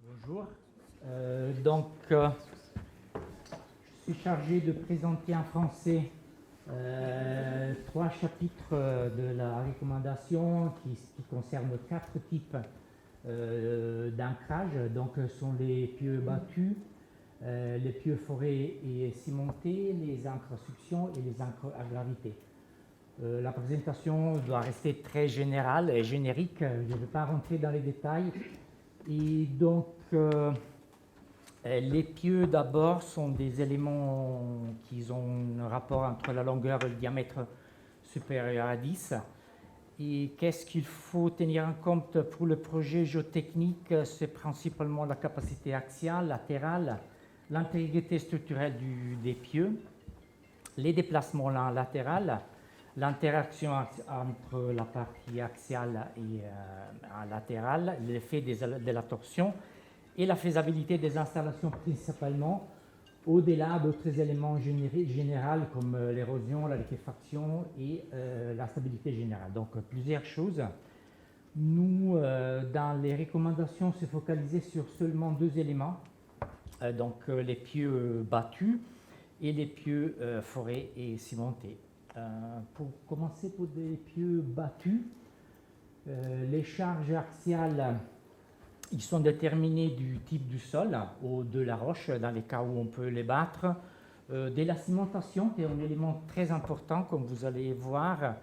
Bonjour. Je suis chargé de présenter en français trois chapitres de la recommandation qui concernent quatre types d'ancrage. Donc, ce sont les pieux battus, les pieux forés et cimentés, les ancres à succion et les ancres à gravité. La présentation doit rester très générale et générique. Je ne vais pas rentrer dans les détails. Et donc, les pieux d'abord sont des éléments qui ont un rapport entre la longueur et le diamètre supérieur à 10. Et qu'est-ce qu'il faut tenir en compte pour le projet géotechnique? C'est principalement la capacité axiale, latérale, l'intégrité structurelle des pieux, les déplacements latéraux, l'interaction entre la partie axiale et latérale, l'effet de la torsion et la faisabilité des installations principalement, au-delà d'autres éléments généraux comme l'érosion, la liquéfaction et la stabilité générale. Donc plusieurs choses. Nous, dans les recommandations, se focaliser sur seulement deux éléments, les pieux battus et les pieux forés et cimentés. Pour commencer, pour des pieux battus, les charges axiales, ils sont déterminés du type du sol ou de la roche, dans les cas où on peut les battre. De la cimentation, qui est un élément très important, comme vous allez voir,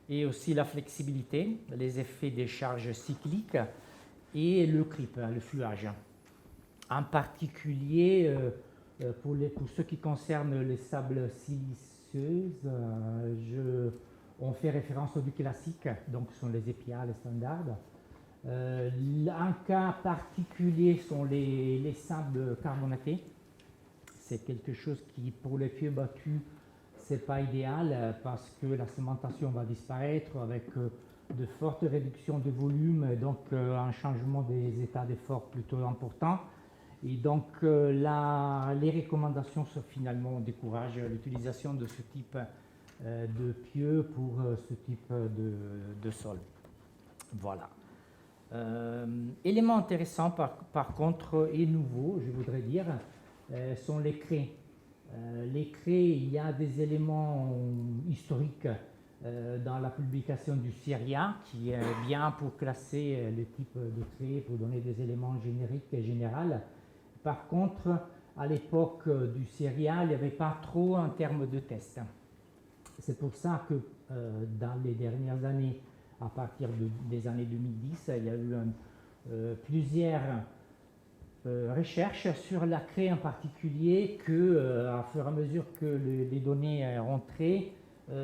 et aussi la flexibilité, les effets des charges cycliques et le creep, le fluage. En particulier, pour ce qui concerne les sables siliceuses, on fait référence au du classique, donc ce sont les EPA, les standards. Un cas particulier sont les sables carbonatés. C'est quelque chose qui, pour les pieux battus, c'est pas idéal parce que la cimentation va disparaître avec de fortes réductions de volume, donc un changement des états d'effort plutôt important. Et donc les recommandations sont finalement découragent l'utilisation de ce type de pieux pour ce type de sol. Voilà. Élément intéressant par contre et nouveau, je voudrais dire, sont les craies. Les craies, il y a des éléments historiques dans la publication du CIRIA qui est bien pour classer les types de craies, pour donner des éléments génériques et généraux. Par contre, à l'époque du CIRIA, il n'y avait pas trop en termes de tests. C'est pour ça que dans les dernières années, à partir des années 2010, il y a eu plusieurs recherches sur la craie en particulier que, à fur et à mesure que les données rentraient,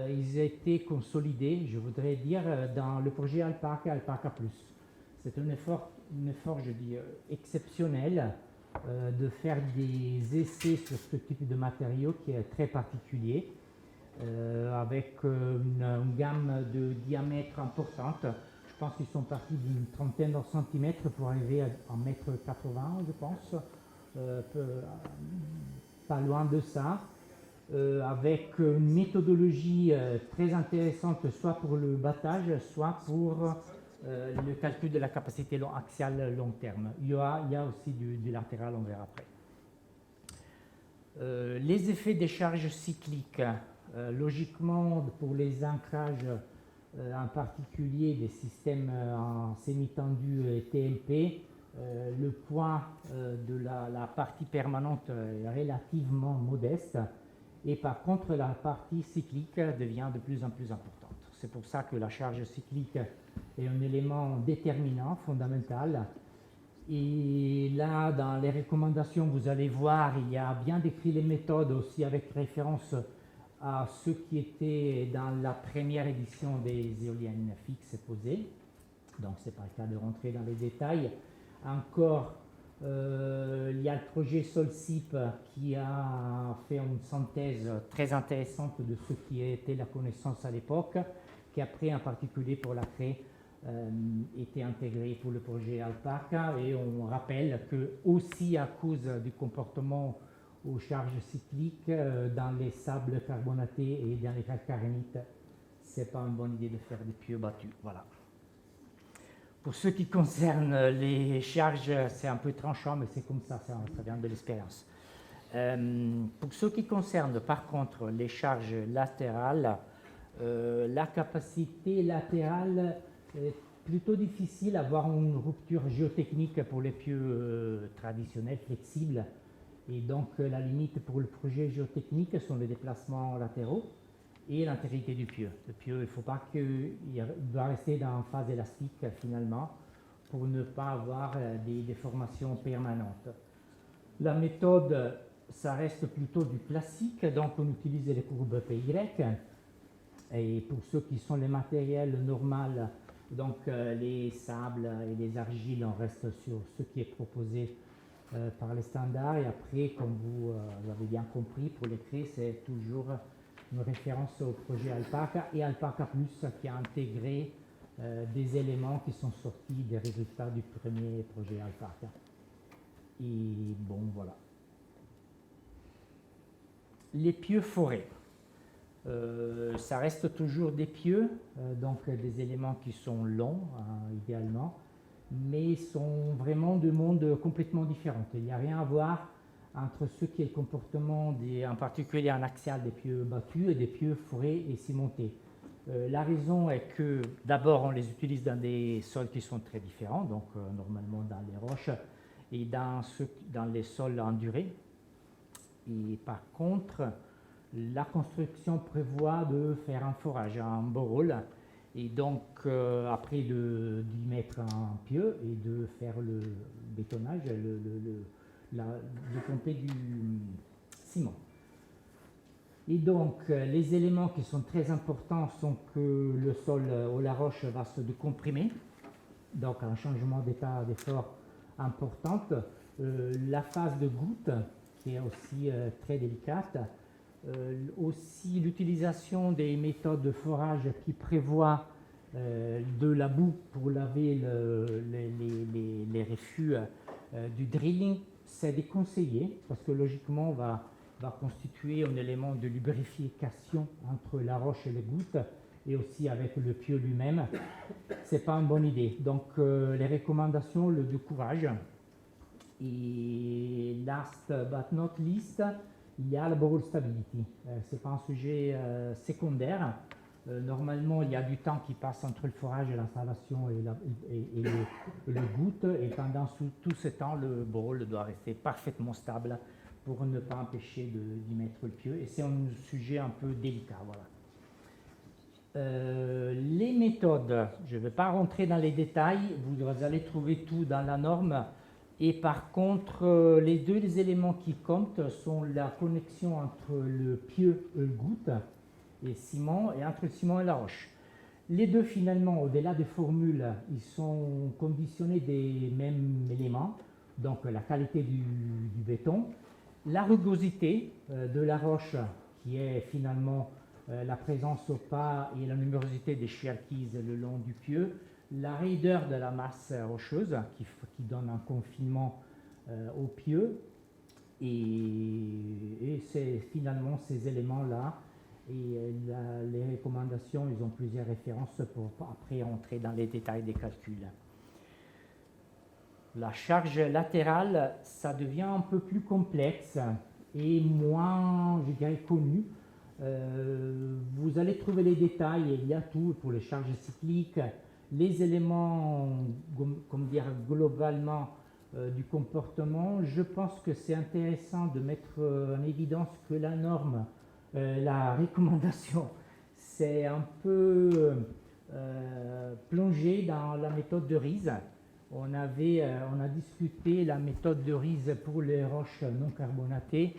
ils étaient consolidés, je voudrais dire, dans le projet Alpaca, Alpaca Plus. C'est un effort, je dis, exceptionnel de faire des essais sur ce type de matériau qui est très particulier. Avec une gamme de diamètre importante. Je pense qu'ils sont partis d'une trentaine de centimètres pour arriver à 1,80 m, je pense, pas loin de ça, avec une méthodologie très intéressante, soit pour le battage, soit pour le calcul de la capacité axiale long terme. Il y a aussi du latéral, on verra après. Les effets des charges cycliques. Logiquement, pour les ancrages, en particulier des systèmes en semi-tendu et TLP, le poids de la partie permanente est relativement modeste et par contre la partie cyclique devient de plus en plus importante. C'est pour ça que la charge cyclique est un élément déterminant, fondamental. Et là, dans les recommandations, vous allez voir, il y a bien décrit les méthodes aussi avec référence à ce qui était dans la première édition des éoliennes fixes et posées. Donc, ce n'est pas le cas de rentrer dans les détails. Encore, il y a le projet SolCip qui a fait une synthèse très intéressante de ce qui était la connaissance à l'époque, qui après, en particulier pour la craie, était intégré pour le projet Alpaca. Et on rappelle que aussi à cause du comportement aux charges cycliques dans les sables carbonatés et dans les calcarénites, ce n'est pas une bonne idée de faire des pieux battus. Voilà. Pour ce qui concerne les charges, c'est un peu tranchant, mais c'est comme ça vient de l'expérience. Pour ce qui concerne par contre les charges latérales, la capacité latérale est plutôt difficile à avoir une rupture géotechnique pour les pieux traditionnels, flexibles. Et donc la limite pour le projet géotechnique sont les déplacements latéraux et l'intégrité du pieu. Le pieu, il ne faut pas qu'il doit rester dans une phase élastique finalement pour ne pas avoir des déformations permanentes. La méthode, ça reste plutôt du classique, donc on utilise les courbes PY. Et pour ceux qui sont les matériels normaux, donc les sables et les argiles, on reste sur ce qui est proposé par les standards. Et après, comme vous l'avez bien compris, pour les craies, c'est toujours une référence au projet Alpaca et Alpaca Plus qui a intégré des éléments qui sont sortis des résultats du premier projet Alpaca. Et bon, voilà. Les pieux forêts. Ça reste toujours des pieux, donc des éléments qui sont longs, idéalement, mais sont vraiment de mondes complètement différents. Il n'y a rien à voir entre ce qui est le comportement, en particulier en axial, des pieux battus et des pieux forêts et cimentés. La raison est que d'abord on les utilise dans des sols qui sont très différents, donc normalement dans les roches et dans les sols endurés. Et par contre, la construction prévoit de faire un forage, un borehole, et donc après d'y mettre un pieu et de faire le bétonnage, de pomper du ciment. Et donc les éléments qui sont très importants sont que le sol ou la roche va se décomprimer, donc un changement d'état d'effort importante, la phase de goutte qui est aussi très délicate, aussi l'utilisation des méthodes de forage qui prévoient de la boue pour laver les refus du drilling, c'est déconseillé parce que logiquement on va constituer un élément de lubrification entre la roche et les gouttes et aussi avec le pieu lui-même. C'est pas une bonne idée. Donc les recommandations le découragent. Et last but not least, il y a la borehole stability. C'est pas un sujet secondaire. Normalement, il y a du temps qui passe entre le forage et l'installation et le goutte. Et pendant tout ce temps, le borehole doit rester parfaitement stable pour ne pas empêcher d'y mettre le pieu. Et c'est un sujet un peu délicat. Voilà. Les méthodes, je ne vais pas rentrer dans les détails. Vous allez trouver tout dans la norme. Et par contre, les deux éléments qui comptent sont la connexion entre le pieu et le goutte et ciment, et entre le ciment et la roche. Les deux, finalement, au-delà des formules, ils sont conditionnés des mêmes éléments, donc la qualité du béton, la rugosité de la roche, qui est finalement la présence au pas et la numérosité des shear keys le long du pieu, la raideur de la masse rocheuse qui donne un confinement au pieu, et c'est finalement ces éléments-là. Et les recommandations, ils ont plusieurs références pour après entrer dans les détails des calculs. La charge latérale, ça devient un peu plus complexe et moins, je dirais, connu. Vous allez trouver les détails, il y a tout pour les charges cycliques, les éléments, comme dire, globalement du comportement. Je pense que c'est intéressant de mettre en évidence que la norme, la recommandation, c'est un peu plongé dans la méthode de Riese. On a discuté la méthode de Riese pour les roches non carbonatées.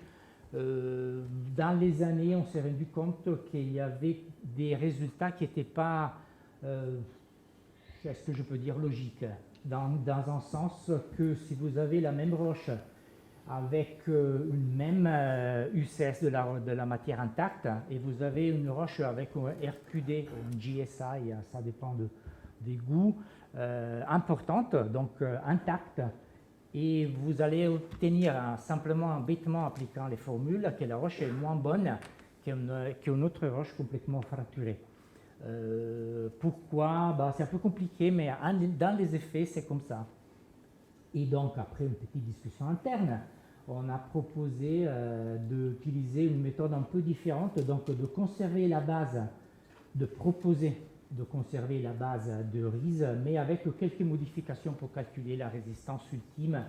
Dans les années, on s'est rendu compte qu'il y avait des résultats qui n'étaient pas, est-ce que je peux dire, logiques, dans un sens que si vous avez la même roche avec une même UCS de la matière intacte, et vous avez une roche avec un RQD, un GSI, ça dépend des goûts, importante, donc intacte, et vous allez obtenir simplement un bêtement appliquant les formules que la roche est moins bonne qu'une autre roche complètement fracturée. Pourquoi? C'est un peu compliqué, mais dans les effets, c'est comme ça. Et donc, après une petite discussion interne, on a proposé d'utiliser une méthode un peu différente, donc de conserver la base, de proposer de conserver la base de RISE, mais avec quelques modifications pour calculer la résistance ultime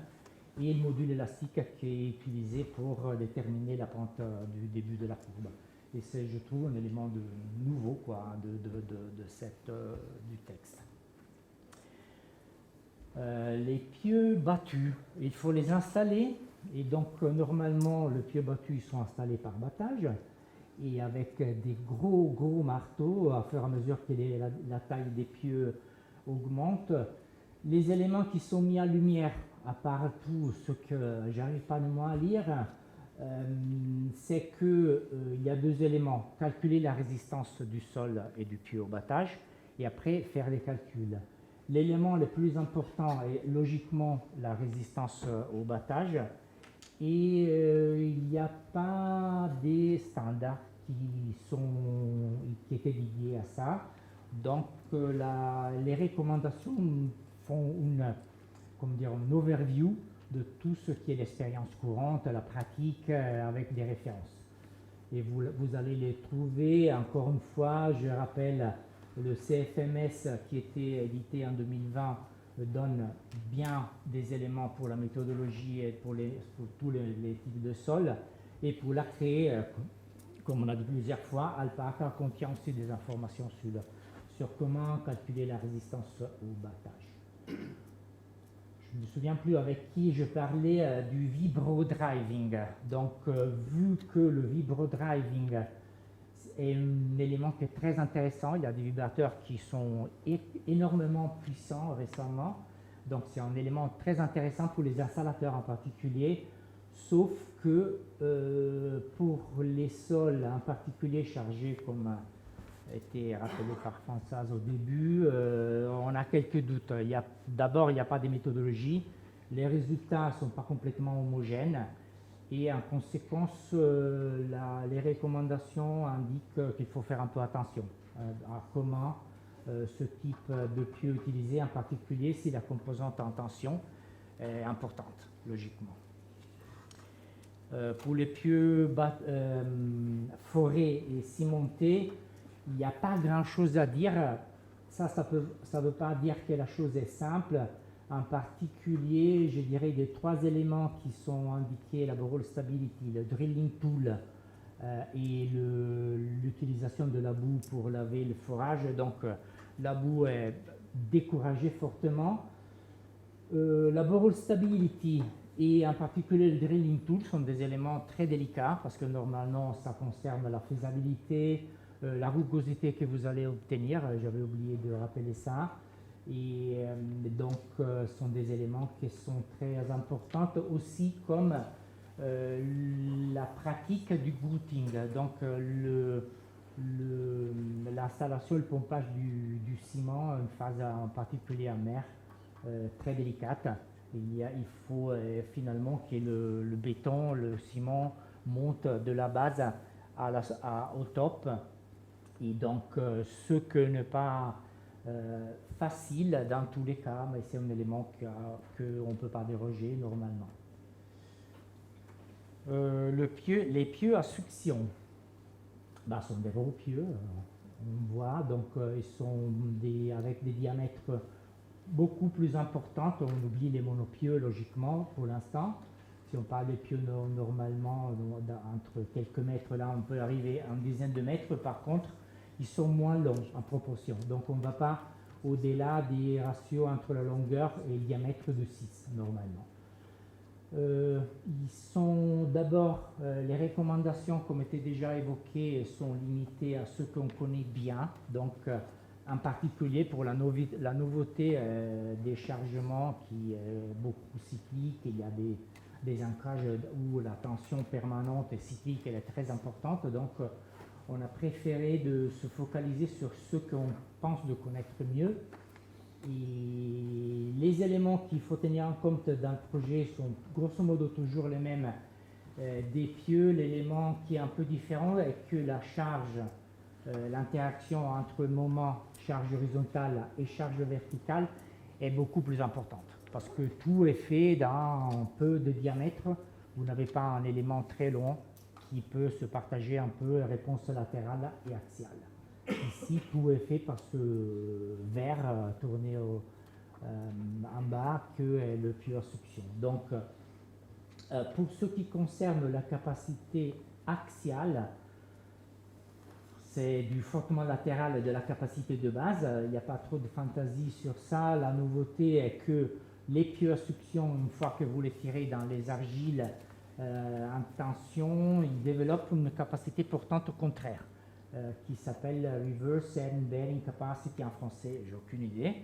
et le module élastique qui est utilisé pour déterminer la pente du début de la courbe. Et c'est, je trouve, un élément nouveau quoi, du texte. Les pieux battus, il faut les installer. Et donc, normalement, les pieux battus ils sont installés par battage. Et avec des gros marteaux, à fur et à mesure que la taille des pieux augmente. Les éléments qui sont mis en lumière, à part tout ce que j'arrive pas de moi à lire, c'est qu'il y a deux éléments. Calculer la résistance du sol et du pieu au battage, et après faire les calculs. L'élément le plus important est logiquement la résistance au battage, et il n'y a pas des standards qui étaient liés à ça. Donc les recommandations font un overview de tout ce qui est l'expérience courante, la pratique avec des références. Et vous allez les trouver, encore une fois, je rappelle, le CFMS qui était édité en 2020 donne bien des éléments pour la méthodologie et pour tous les types de sols. Et pour la créer, comme on a dit plusieurs fois, Alpaca contient aussi des informations sur comment calculer la résistance au battage. Je ne me souviens plus avec qui je parlais du vibro-driving. Donc, vu que le vibro-driving est un élément qui est très intéressant, il y a des vibrateurs qui sont énormément puissants récemment. Donc, c'est un élément très intéressant pour les installateurs en particulier. Sauf que pour les sols en particulier chargés comme été rappelé par Françoise au début, on a quelques doutes. D'abord, il n'y a pas de méthodologie, les résultats ne sont pas complètement homogènes, et en conséquence, les recommandations indiquent qu'il faut faire un peu attention à comment ce type de pieu utiliser, en particulier si la composante en tension est importante, logiquement. Pour les pieux forés et cimentés, il n'y a pas grand-chose à dire. Ça ne veut pas dire que la chose est simple. En particulier, je dirais les trois éléments qui sont indiqués, la borehole stability, le drilling tool et l'utilisation de la boue pour laver le forage. Donc, la boue est découragée fortement. La borehole stability et en particulier le drilling tool sont des éléments très délicats parce que normalement, ça concerne la faisabilité, la rugosité que vous allez obtenir, j'avais oublié de rappeler ça, et donc ce sont des éléments qui sont très importants aussi comme la pratique du grouting, donc l'installation et le pompage du ciment, une phase en particulier en mer très délicate. Il faut finalement que le béton, le ciment monte de la base au top. Et donc, ce que n'est pas facile dans tous les cas, mais c'est un élément qu'on ne peut pas déroger normalement. Les pieux à succion sont des gros pieux, on voit, donc ils sont avec des diamètres beaucoup plus importants. On oublie les monopieux logiquement pour l'instant. Si on parle des pieux normalement, entre quelques mètres, là on peut arriver à une dizaine de mètres. Par contre, ils sont moins longs en proportion. Donc on ne va pas au-delà des ratios entre la longueur et le diamètre de 6 normalement. Ils sont d'abord, les recommandations comme était déjà évoquées sont limitées à ce qu'on connaît bien. Donc en particulier pour la nouveauté des chargements qui est beaucoup cyclique, il y a des ancrages où la tension permanente et cyclique elle est très importante. Donc on a préféré de se focaliser sur ce qu'on pense de connaître mieux. Et les éléments qu'il faut tenir en compte dans le projet sont grosso modo toujours les mêmes des pieux. L'élément qui est un peu différent est que la charge l'interaction entre moment, charge horizontale et charge verticale est beaucoup plus importante parce que tout est fait dans peu de diamètre. Vous n'avez pas un élément très long qui peut se partager un peu réponse latérale et axiale. Ici, tout est fait parce que vers tourné en bas que est le pure suction. Donc, pour ce qui concerne la capacité axiale, c'est du frottement latéral et de la capacité de base. Il n'y a pas trop de fantaisie sur ça. La nouveauté est que les pure suction, une fois que vous les tirez dans les argiles en tension, ils développent une capacité portante au contraire, qui s'appelle Reverse and Bearing Capacity en français, j'ai aucune idée.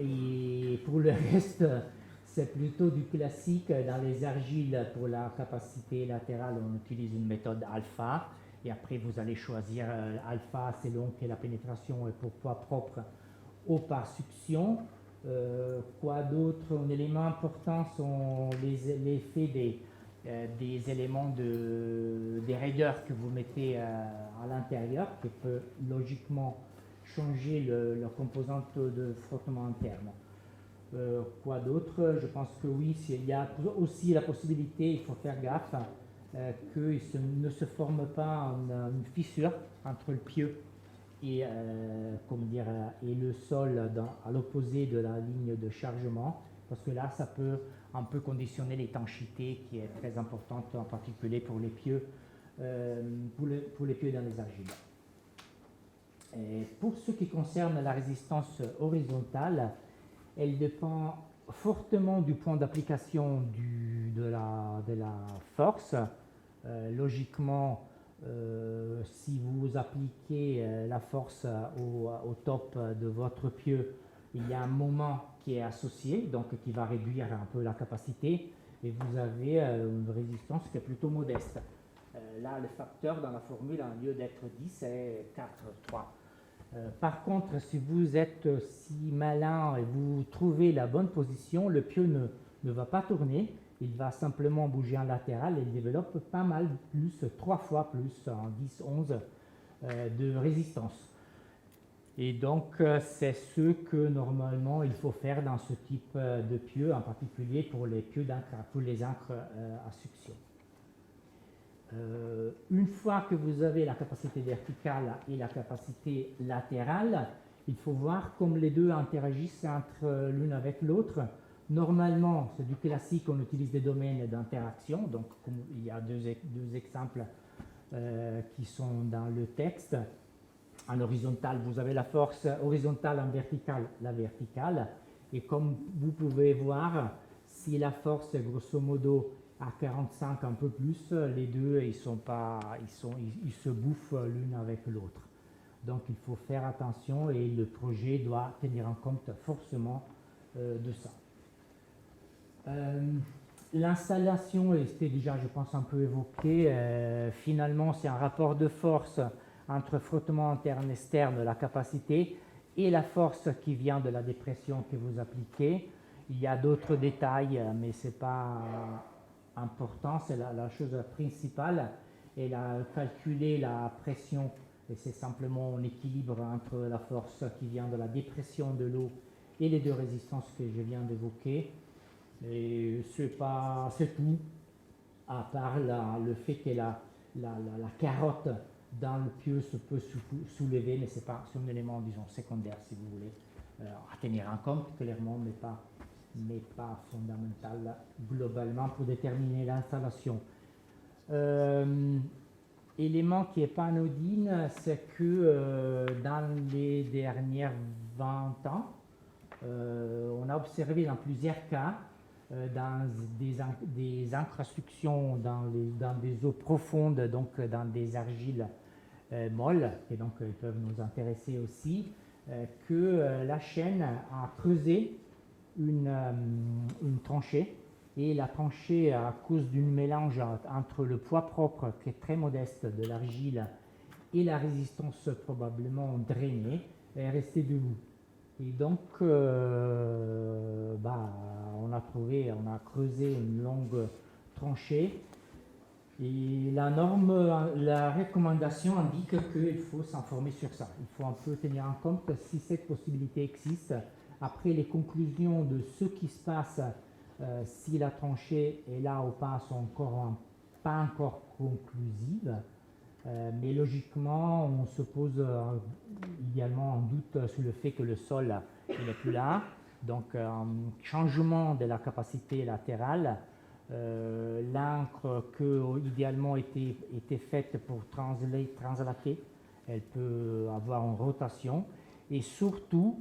Et pour le reste, c'est plutôt du classique. Dans les argiles, pour la capacité latérale, on utilise une méthode alpha. Et après, vous allez choisir alpha selon que la pénétration est pour poids propre ou par suction. Quoi d'autre? Un élément important sont l'effet des éléments des raideurs que vous mettez à l'intérieur, qui peut logiquement changer leur composante de frottement interne. Quoi d'autre? Je pense que oui, il y a aussi la possibilité, il faut faire gaffe, qu'il ne se forme pas une fissure entre le pieu et, et le sol à l'opposé de la ligne de chargement, parce que là, ça peut un peu conditionner l'étanchéité qui est très importante, en particulier pour les pieux, pour les pieux dans les argiles. Et pour ce qui concerne la résistance horizontale, elle dépend fortement du point d'application de la force. Logiquement, si vous appliquez la force au top de votre pieu, il y a un moment qui est associé, donc qui va réduire un peu la capacité, et vous avez une résistance qui est plutôt modeste. Là, le facteur dans la formule, au lieu d'être 10, c'est 4, 3. Par contre, si vous êtes si malin et vous trouvez la bonne position, le pieu ne va pas tourner, il va simplement bouger en latéral et il développe pas mal plus, 3 fois plus, en 10, 11 de résistance. Et donc, c'est ce que normalement il faut faire dans ce type de pieu, en particulier pour les pieux d'encre, pour les encres à succion. Une fois que vous avez la capacité verticale et la capacité latérale, il faut voir comme les deux interagissent entre l'une avec l'autre. Normalement, c'est du classique, on utilise des domaines d'interaction, donc il y a deux exemples qui sont dans le texte. En horizontal, vous avez la force horizontale, en verticale, la verticale. Et comme vous pouvez voir, si la force est grosso modo à 45 un peu plus, les deux ils se bouffent l'une avec l'autre. Donc il faut faire attention et le projet doit tenir en compte forcément de ça. L'installation était déjà, je pense, un peu évoquée. Finalement, c'est un rapport de force entre frottement interne-externe, la capacité, et la force qui vient de la dépression que vous appliquez. Il y a d'autres détails, mais ce n'est pas important, c'est la chose principale. Et calculer la pression, et c'est simplement un équilibre entre la force qui vient de la dépression de l'eau et les deux résistances que je viens d'évoquer. Et c'est tout, à part le fait que la carotte dans le pieu se peut soulever, mais c'est un élément, disons, secondaire, si vous voulez, à tenir en compte, clairement, mais pas fondamental globalement pour déterminer l'installation. Élément qui n'est pas anodine, c'est que dans les dernières 20 ans, on a observé dans plusieurs cas, dans des incrustations dans des eaux profondes, donc dans des argiles molles, et donc ils peuvent nous intéresser aussi, que la chaîne a creusé une tranchée, et la tranchée, à cause d'un mélange entre le poids propre qui est très modeste de l'argile et la résistance probablement drainée, est restée debout. Et donc, on a creusé une longue tranchée Et la recommandation indique qu'il faut s'informer sur ça. Il faut un peu tenir en compte si cette possibilité existe. Après, les conclusions de ce qui se passe, si la tranchée est là ou pas, sont pas encore conclusives. Mais logiquement, on se pose idéalement un doute sur le fait que le sol n'est plus là. Donc, un changement de la capacité latérale. L'encre qui idéalement était faite pour translater, elle peut avoir une rotation. Et surtout,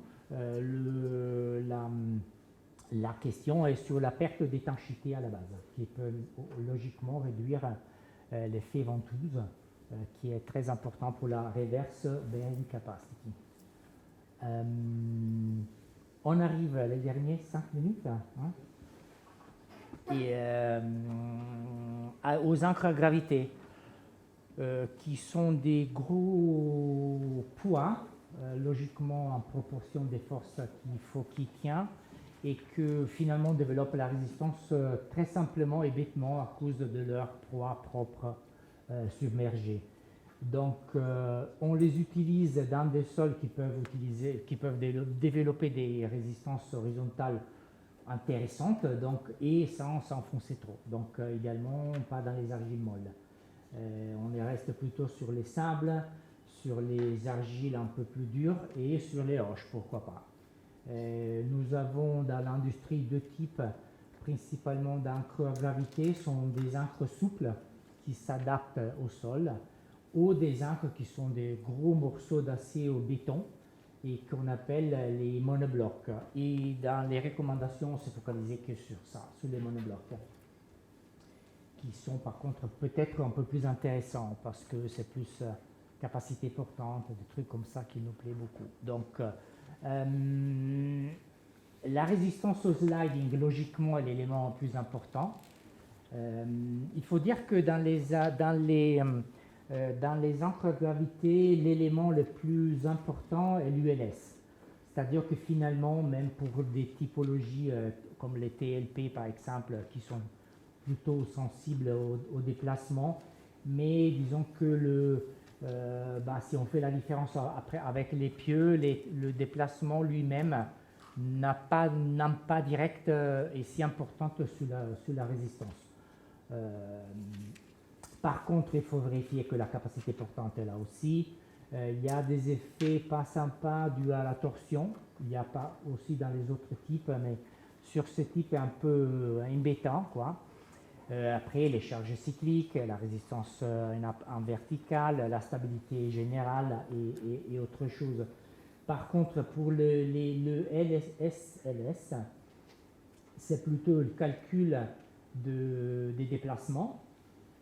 la question est sur la perte d'étanchéité à la base, qui peut logiquement réduire l'effet ventouse, qui est très important pour la reverse bearing capacity. On arrive les derniers 5 minutes. Hein, et aux encres à gravité, qui sont des gros poids, logiquement en proportion des forces qu'il faut qu'il tient, et que finalement développent la résistance très simplement et bêtement à cause de leur poids propre submergé. Donc on les utilise dans des sols qui peuvent développer des résistances horizontales intéressantes, donc, et sans s'enfoncer trop. Donc également pas dans les argiles molles. On reste plutôt sur les sables, sur les argiles un peu plus dures et sur les roches, pourquoi pas. Nous avons dans l'industrie deux types, principalement d'encre à gravité, sont des encres souples qui s'adaptent au sol, ou des encres qui sont des gros morceaux d'acier au béton et qu'on appelle les monoblocs. Et dans les recommandations, on s'est focalisé que sur ça, sur les monoblocs, qui sont par contre peut-être un peu plus intéressants parce que c'est plus capacité portante, des trucs comme ça qui nous plaît beaucoup. Donc, la résistance au sliding, logiquement, est l'élément le plus important. Il faut dire que dans les encres à gravité, l'élément le plus important est l'ULS. C'est-à-dire que finalement, même pour des typologies comme les TLP par exemple, qui sont plutôt sensibles au déplacement, mais disons que si on fait la différence après avec les pieux, le déplacement lui-même n'a pas d'impact direct et si importante sur la résistance. Par contre, il faut vérifier que la capacité portante est là aussi. Il y a des effets pas sympas dus à la torsion. Il n'y a pas aussi dans les autres types, mais sur ce type est un peu embêtant, quoi. Après, les charges cycliques, la résistance en verticale, la stabilité générale et autre chose. Par contre, pour le LSLS, c'est plutôt le calcul des déplacements,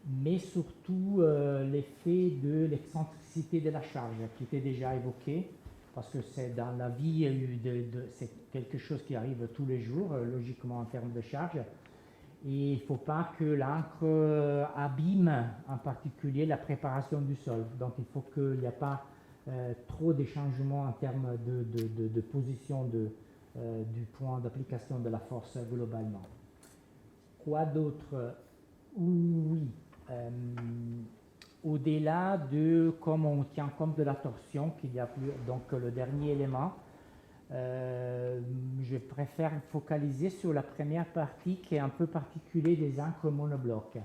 mais surtout l'effet de l'excentricité de la charge qui était déjà évoqué, parce que c'est dans la vie, c'est quelque chose qui arrive tous les jours, logiquement en termes de charge. Et il ne faut pas que l'encre abîme en particulier la préparation du sol. Donc il faut qu'il n'y ait pas trop de changements en termes de position du point d'application de la force globalement. Quoi d'autre? Oui. Au-delà de comme on tient compte de la torsion, qu'il y a plus, donc le dernier élément, je préfère focaliser sur la première partie qui est un peu particulière des encres monoblocs.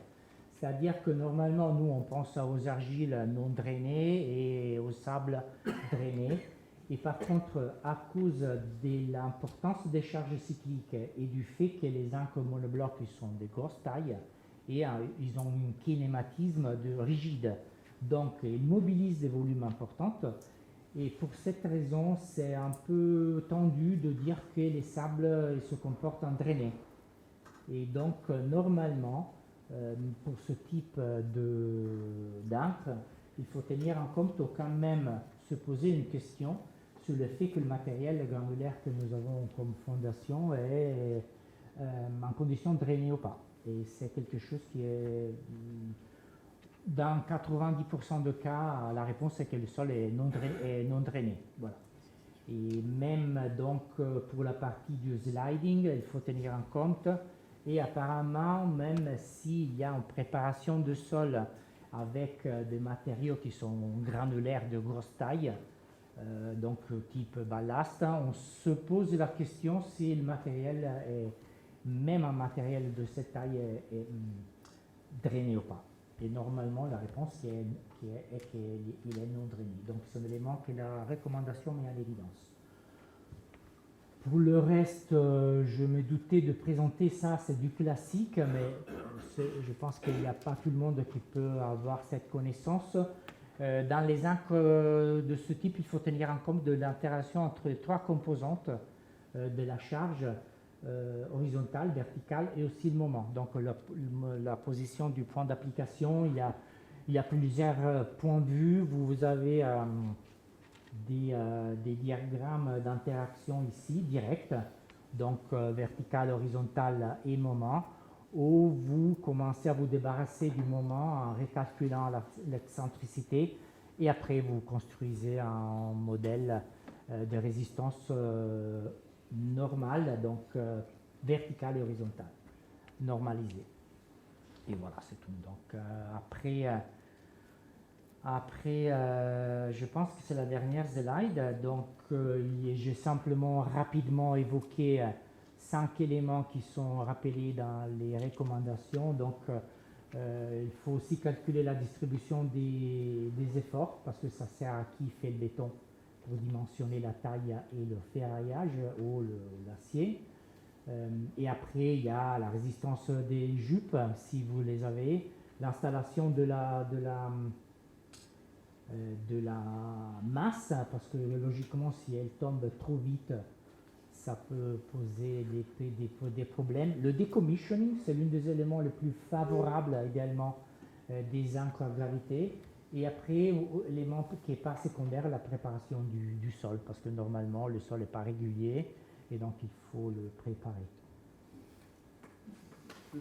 C'est-à-dire que normalement, nous, on pense aux argiles non drainées et au sable drainé. Et par contre, à cause de l'importance des charges cycliques et du fait que les encres monoblocs ils sont de grosse taille et ils ont un kinématisme rigide, donc ils mobilisent des volumes importants. Et pour cette raison, c'est un peu tendu de dire que les sables se comportent en drainés. Et donc, normalement, pour ce type d'encre, il faut tenir en compte ou quand même se poser une question sur le fait que le matériel granulaire que nous avons comme fondation est en condition de drainer ou pas. Et c'est quelque chose qui est... Dans 90% de cas, la réponse est que le sol est non drainé. Voilà. Et même donc pour la partie du sliding, il faut tenir en compte Et apparemment, même s'il y a une préparation de sol avec des matériaux qui sont granulaires de grosse taille, donc type ballast, on se pose la question si le matériel, même un matériel de cette taille, est drainé ou pas. Et normalement, la réponse est qu'il est non drainé. Donc, c'est un élément que la recommandation met en évidence. Pour le reste, je me doutais de présenter ça, c'est du classique, mais je pense qu'il n'y a pas tout le monde qui peut avoir cette connaissance. Dans les encres de ce type, il faut tenir en compte de l'interaction entre les trois composantes de la charge, horizontale, verticale et aussi le moment. Donc la position du point d'application, il y a plusieurs points de vue. Vous avez des diagrammes d'interaction ici, direct, donc vertical, horizontal et moment, où vous commencez à vous débarrasser du moment en récalculant l'excentricité et après vous construisez un modèle de résistance normale, donc verticale et horizontale, normalisée. Et voilà, c'est tout. Donc après, je pense que c'est la dernière slide. Donc, j'ai simplement rapidement évoqué 5 éléments qui sont rappelés dans les recommandations. Donc, il faut aussi calculer la distribution des efforts parce que ça sert à qui fait le béton pour dimensionner la taille et le ferraillage ou l'acier. Et après, il y a la résistance des jupes, si vous les avez, l'installation de la masse, parce que logiquement, si elle tombe trop vite, ça peut poser des problèmes. Le decommissioning, c'est l'un des éléments les plus favorables également des encres à gravité. Et après, l'élément qui n'est pas secondaire, la préparation du sol, parce que normalement, le sol n'est pas régulier, et donc il faut le préparer. Oui.